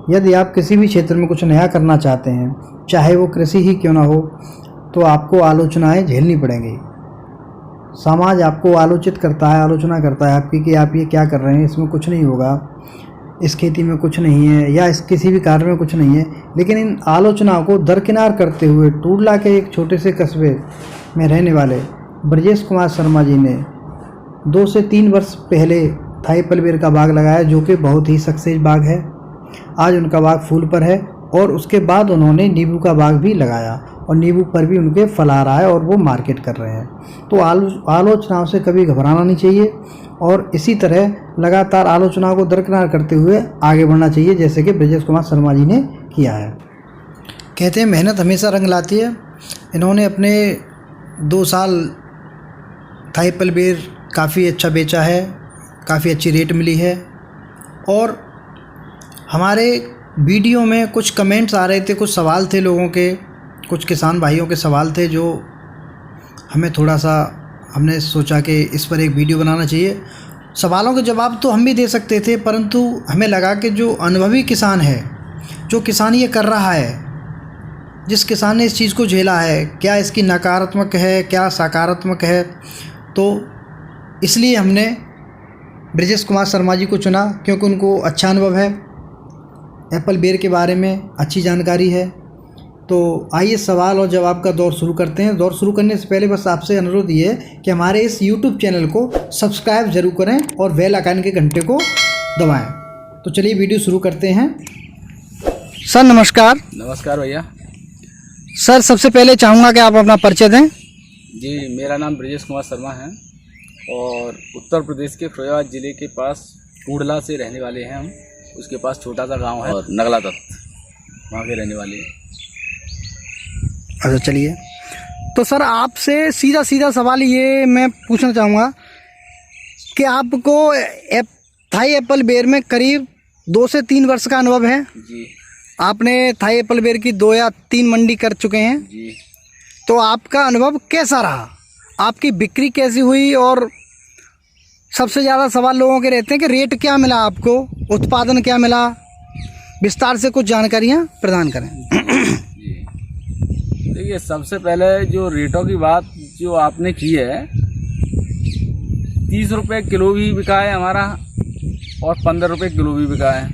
यदि आप किसी भी क्षेत्र में कुछ नया करना चाहते हैं, चाहे वो कृषि ही क्यों ना हो, तो आपको आलोचनाएं झेलनी पड़ेंगी। समाज आपको आलोचित करता है, आलोचना करता है आपकी कि आप ये क्या कर रहे हैं, इसमें कुछ नहीं होगा, इस खेती में कुछ नहीं है, या इस किसी भी कार्य में कुछ नहीं है। लेकिन इन आलोचनाओं को दरकिनार करते हुए टूडला के एक छोटे से कस्बे में रहने वाले ब्रजेश कुमार शर्मा जी ने 2 से 3 वर्ष पहले थाई एप्पल का बाग लगाया, जो कि बहुत ही सक्सेस बाग है। आज उनका बाग फूल पर है और उसके बाद उन्होंने नींबू का बाग भी लगाया और नींबू पर भी उनके फल आ रहा है और वो मार्केट कर रहे हैं। तो आलोचनाओं से कभी घबराना नहीं चाहिए और इसी तरह लगातार आलोचनाओं को दरकिनार करते हुए आगे बढ़ना चाहिए, जैसे कि ब्रजेश कुमार शर्मा जी ने किया है। कहते हैं मेहनत हमेशा रंग लाती है। इन्होंने अपने 2 साल थाई एप्पल काफ़ी अच्छा बेचा है, काफ़ी अच्छी रेट मिली है। और हमारे वीडियो में कुछ कमेंट्स आ रहे थे, कुछ सवाल थे लोगों के, कुछ किसान भाइयों के सवाल थे, जो हमें थोड़ा सा हमने सोचा कि इस पर एक वीडियो बनाना चाहिए। सवालों के जवाब तो हम भी दे सकते थे, परंतु हमें लगा कि जो अनुभवी किसान है, जो किसान ये कर रहा है, जिस किसान ने इस चीज़ को झेला है, क्या इसकी नकारात्मक है, क्या सकारात्मक है, तो इसलिए हमने ब्रजेश कुमार शर्मा जी को चुना, क्योंकि उनको अच्छा अनुभव है, एप्पल बेर के बारे में अच्छी जानकारी है। तो आइए सवाल और जवाब का दौर शुरू करते हैं। दौर शुरू करने से पहले बस आपसे अनुरोध ये है कि हमारे इस YouTube चैनल को सब्सक्राइब जरूर करें और बेल आइकन के घंटे को दबाएं। तो चलिए वीडियो शुरू करते हैं। सर नमस्कार। नमस्कार भैया। सर सबसे पहले चाहूँगा कि आप अपना परिचय दें। जी, मेरा नाम ब्रजेश कुमार शर्मा है और उत्तर प्रदेश के फिरोजाबाद ज़िले के पास टूडला से रहने वाले हैं हम। उसके पास छोटा सा गांव है और नगला दत्त, वहाँ के रहने वाले हैं। अच्छा चलिए, तो सर आपसे सीधा सीधा सवाल ये मैं पूछना चाहूँगा कि आपको थाई एप्पल बेर में करीब 2 से 3 वर्ष का अनुभव है जी। आपने थाई एप्पल बेर की 2 या 3 मंडी कर चुके हैं जी। तो आपका अनुभव कैसा रहा, आपकी बिक्री कैसी हुई, और सबसे ज़्यादा सवाल लोगों के रहते हैं कि रेट क्या मिला आपको, उत्पादन क्या मिला, विस्तार से कुछ जानकारियाँ प्रदान करें। जी देखिए, सबसे पहले जो रेटों की बात जो आपने की है, 30 रुपये किलो भी बिका है हमारा और 15 रुपये किलो भी बिका है।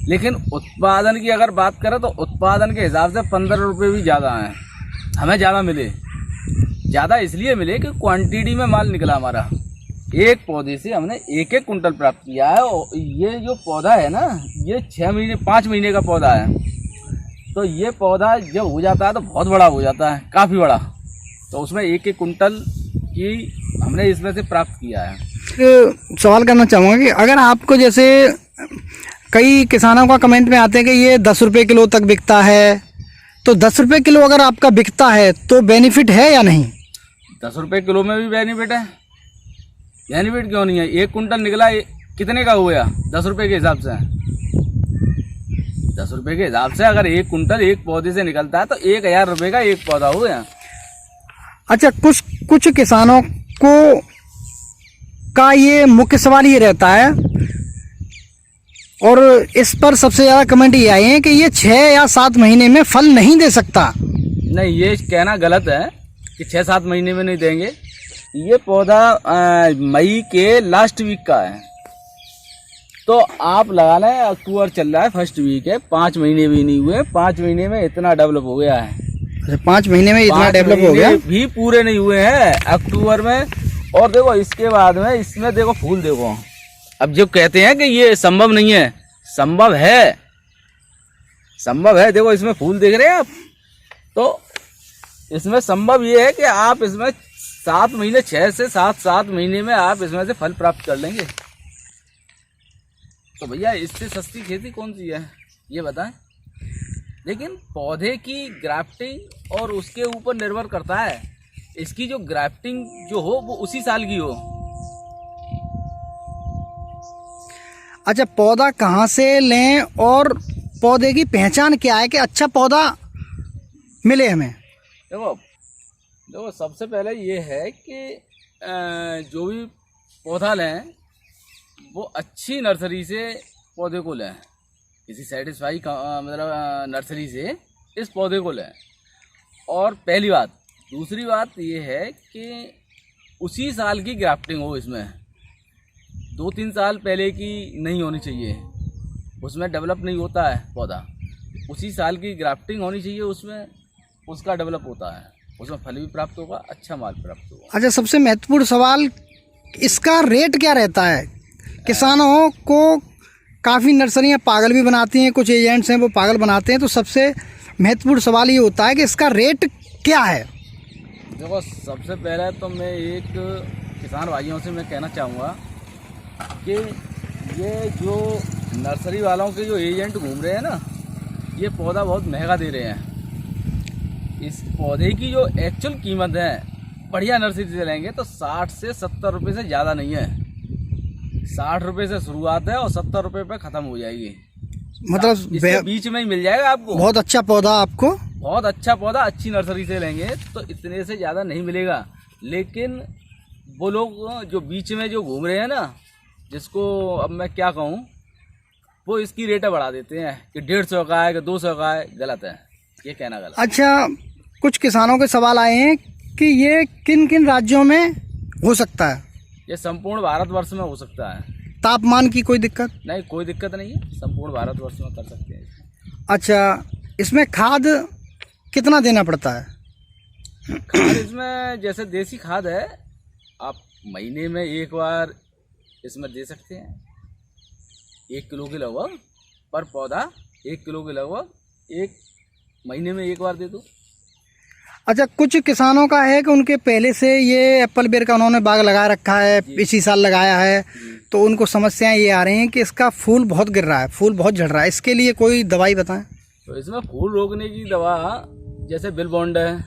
लेकिन उत्पादन की अगर बात करें तो उत्पादन के हिसाब से 15 रुपये भी ज़्यादा हैं, हमें ज़्यादा मिले। ज़्यादा इसलिए मिले कि क्वांटिटी में माल निकला हमारा। एक पौधे से हमने 1-1 कुंटल प्राप्त किया है। और ये जो पौधा है ना, ये 5 महीने का पौधा है। तो ये पौधा जब हो जाता है तो बहुत बड़ा हो जाता है, काफ़ी बड़ा। तो उसमें 1-1 कुंटल की हमने इसमें से प्राप्त किया है। सवाल करना चाहूँगा कि अगर आपको, जैसे कई किसानों का कमेंट में आते हैं कि ये 10 रुपये किलो तक बिकता है, तो 10 रुपये किलो अगर आपका बिकता है तो बेनिफिट है या नहीं? 10 रुपये किलो में भी बेनिफिट है। बेनिफिट क्यों नहीं है? 1 कुंटल निकला, कितने का हुआ 10 रुपये के हिसाब से? 10 रुपये के हिसाब से अगर 1 कुंटल एक पौधे से निकलता है तो 1000 रुपये का एक पौधा हुआ। अच्छा, कुछ किसानों को का ये मुख्य सवाल ये रहता है, और इस पर सबसे ज़्यादा कमेंट ये आए हैं कि ये 6 या 7 महीने में फल नहीं दे सकता। नहीं, ये कहना गलत है कि 6-7 महीने में नहीं देंगे। ये पौधा मई के लास्ट वीक का है, तो आप लगा लें अक्टूबर चल रहा है, फर्स्ट वीक है, 5 महीने भी नहीं हुए, 5 महीने में इतना डेवलप हो गया है। अच्छा, 5 महीने में इतना डेवलप हो गया? भी पूरे नहीं हुए हैं अक्टूबर में। और देखो इसके बाद में इसमें देखो फूल देखो। अब जो कहते हैं कि ये संभव नहीं है, संभव है, संभव है। देखो इसमें फूल देख रहे हैं आप, तो इसमें संभव ये है कि आप इसमें 7 महीने, 6 से 7 महीने में आप इसमें से फल प्राप्त कर लेंगे। तो भैया इससे सस्ती खेती कौन सी है, ये बताएं। लेकिन पौधे की ग्राफ्टिंग और उसके ऊपर निर्भर करता है, इसकी जो ग्राफ्टिंग जो हो वो उसी साल की हो। अच्छा, पौधा कहाँ से लें और पौधे की पहचान क्या है कि अच्छा पौधा मिले हमें? देखो सबसे पहले ये है कि जो भी पौधा लें वो अच्छी नर्सरी से पौधे को लें। किसी सेटिस्फाई मतलब नर्सरी से इस पौधे को लें। और पहली बात। दूसरी बात ये है कि उसी साल की ग्राफ्टिंग हो, इसमें 2-3 साल पहले की नहीं होनी चाहिए, उसमें डेवलप नहीं होता है पौधा। उसी साल की ग्राफ्टिंग होनी चाहिए, उसमें उसका डेवलप होता है, उसमें फल भी प्राप्त होगा, अच्छा माल प्राप्त होगा। अच्छा, सबसे महत्वपूर्ण सवाल, इसका रेट क्या रहता है? किसानों को काफ़ी नर्सरियाँ पागल भी बनाती हैं, कुछ एजेंट्स हैं वो पागल बनाते हैं, तो सबसे महत्वपूर्ण सवाल ये होता है कि इसका रेट क्या है? देखो, सबसे पहले तो मैं एक किसान भाइयों से मैं कहना चाहूँगा कि ये जो नर्सरी वालों के जो एजेंट घूम रहे हैं ना, ये पौधा बहुत महंगा दे रहे हैं। इस पौधे की जो एक्चुअल कीमत है बढ़िया नर्सरी से लेंगे तो 60 से 70 रुपये से ज़्यादा नहीं है। 60 रुपये से शुरुआत है और 70 रुपये पे ख़त्म हो जाएगी। मतलब इसके बीच में ही मिल जाएगा आपको। बहुत अच्छा पौधा, आपको बहुत अच्छा पौधा अच्छी नर्सरी से लेंगे तो इतने से ज़्यादा नहीं मिलेगा। लेकिन वो लोग जो बीच में जो घूम रहे हैं ना, जिसको अब मैं क्या कहूँ, वो इसकी रेटें बढ़ा देते हैं कि 150 का है कि 200 का है। गलत है, ये कहना गलत। अच्छा, कुछ किसानों के सवाल आए हैं कि ये किन किन राज्यों में हो सकता है? ये संपूर्ण भारतवर्ष में हो सकता है। तापमान की कोई दिक्कत नहीं, कोई दिक्कत नहीं है, संपूर्ण भारतवर्ष में कर सकते हैं। अच्छा, इसमें खाद कितना देना पड़ता है? खाद इसमें जैसे देसी खाद है, आप महीने में एक बार इसमें दे सकते हैं। 1 किलो के लगभग पर पौधा, 1 किलो के लगभग 1 महीने में एक बार दे दो। अच्छा, कुछ किसानों का है कि उनके पहले से ये एप्पल बेर का उन्होंने बाग लगा रखा है, इसी साल लगाया है, तो उनको समस्याएं ये आ रही हैं कि इसका फूल बहुत गिर रहा है, फूल बहुत झड़ रहा है, इसके लिए कोई दवाई बताएं। तो इसमें फूल रोकने की दवा जैसे बिलबॉन्ड है,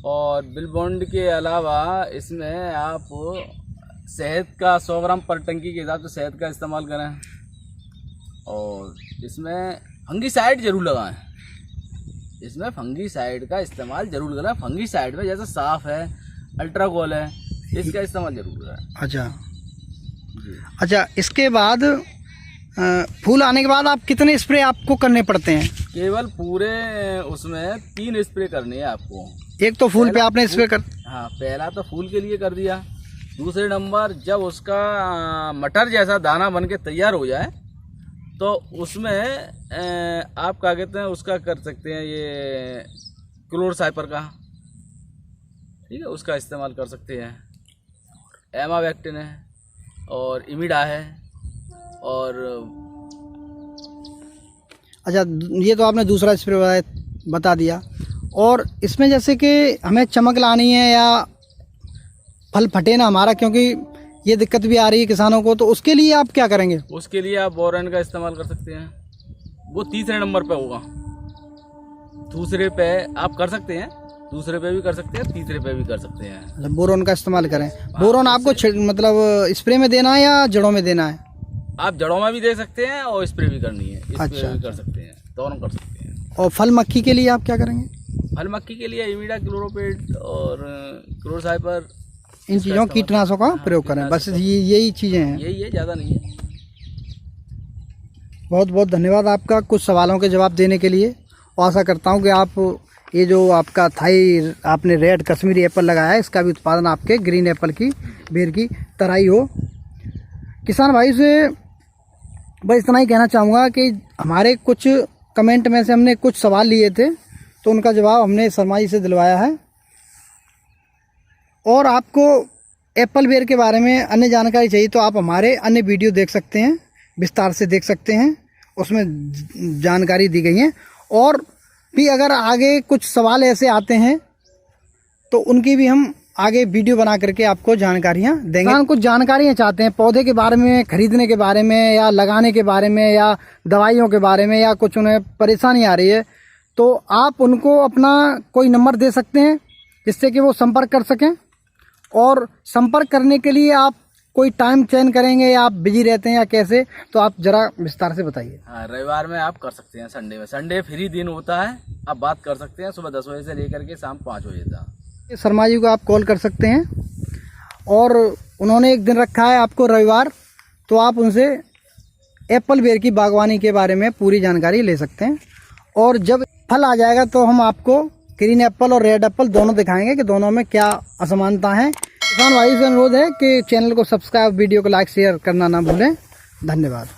और बिलबॉन्ड के अलावा इसमें आप शहद का 100 ग्राम पर टंकी के हिसाब से शहद का इस्तेमाल करें। और इसमें फंगीसाइड जरूर लगाएं, इसमें फंगीसाइड का इस्तेमाल जरूर करें। फंगीसाइड में जैसे साफ है, अल्ट्राकोल है, इसका इस्तेमाल जरूर करें। अच्छा, इसके बाद फूल आने के बाद आप कितने स्प्रे आपको करने पड़ते हैं? केवल पूरे उसमें 3 स्प्रे करने हैं आपको। एक तो फूल पे आपने स्प्रे कर, हाँ, पहला तो फूल के लिए कर दिया। दूसरे नंबर, जब उसका मटर जैसा दाना बन के तैयार हो जाए तो उसमें आप क्या कहते हैं, उसका कर सकते हैं ये क्लोरोसाइपर का, ठीक है, उसका इस्तेमाल कर सकते हैं। एमावेक्टिन है और इमिडा है। और अच्छा, ये तो आपने दूसरा स्प्रे बता दिया। और इसमें जैसे कि हमें चमक लानी है या फल फटे ना हमारा, क्योंकि ये दिक्कत भी आ रही है किसानों को, तो उसके लिए आप क्या करेंगे? उसके लिए आप बोरेन का इस्तेमाल कर सकते हैं, वो 3रे नंबर पे होगा। दूसरे पे आप कर सकते हैं, दूसरे पे भी कर सकते हैं, तीसरे पे भी कर सकते हैं। बोरोन का इस्तेमाल करें। बोरोन आपको मतलब स्प्रे में देना है या जड़ों में देना है? आप जड़ों में भी दे सकते हैं और स्प्रे भी करनी है, स्प्रे अच्छा, भी कर सकते हैं, दोनों कर सकते हैं। और फल मक्खी के लिए आप क्या करेंगे? फल मक्खी के लिए इमिडा क्लोरोपेट और क्लोरोसाइपर, इन चीज़ों कीटनाशकों का प्रयोग करें। बस यही चीज़ें हैं, यही है, ज़्यादा नहीं है। बहुत बहुत धन्यवाद आपका कुछ सवालों के जवाब देने के लिए। और आशा करता हूँ कि आप ये जो आपका थाई आपने रेड कश्मीरी एप्पल लगाया है, इसका भी उत्पादन आपके ग्रीन एप्पल की बेर की तरह ही हो। किसान भाई से बस इतना ही कहना चाहूँगा कि हमारे कुछ कमेंट में से हमने कुछ सवाल लिए थे, तो उनका जवाब हमने शर्मा जी से दिलवाया है। और आपको एप्पल बेर के बारे में अन्य जानकारी चाहिए तो आप हमारे अन्य वीडियो देख सकते हैं, विस्तार से देख सकते हैं, उसमें जानकारी दी गई है। और भी अगर आगे कुछ सवाल ऐसे आते हैं तो उनकी भी हम आगे वीडियो बना करके आपको जानकारियाँ देंगे। हम कुछ जानकारियाँ चाहते हैं पौधे के बारे में, खरीदने के बारे में, या लगाने के बारे में, या दवाइयों के बारे में, या कुछ उन्हें परेशानी आ रही है, तो आप उनको अपना कोई नंबर दे सकते हैं जिससे कि वो संपर्क कर सकें। और संपर्क करने के लिए आप कोई टाइम चयन करेंगे या आप बिजी रहते हैं या कैसे, तो आप जरा विस्तार से बताइए। हाँ, रविवार में आप कर सकते हैं, संडे में, संडे फ्री दिन होता है, आप बात कर सकते हैं सुबह 10 बजे से लेकर के शाम 5 बजे तक। शर्मा जी को आप कॉल कर सकते हैं, और उन्होंने एक दिन रखा है आपको रविवार, तो आप उनसे एप्पल बेर की बागवानी के बारे में पूरी जानकारी ले सकते हैं। और जब फल आ जाएगा तो हम आपको ग्रीन एप्पल और रेड एप्पल दोनों दिखाएंगे कि दोनों में क्या असमानता है। किसान भाई से अनुरोध है कि चैनल को सब्सक्राइब, वीडियो को लाइक शेयर करना ना भूलें। धन्यवाद।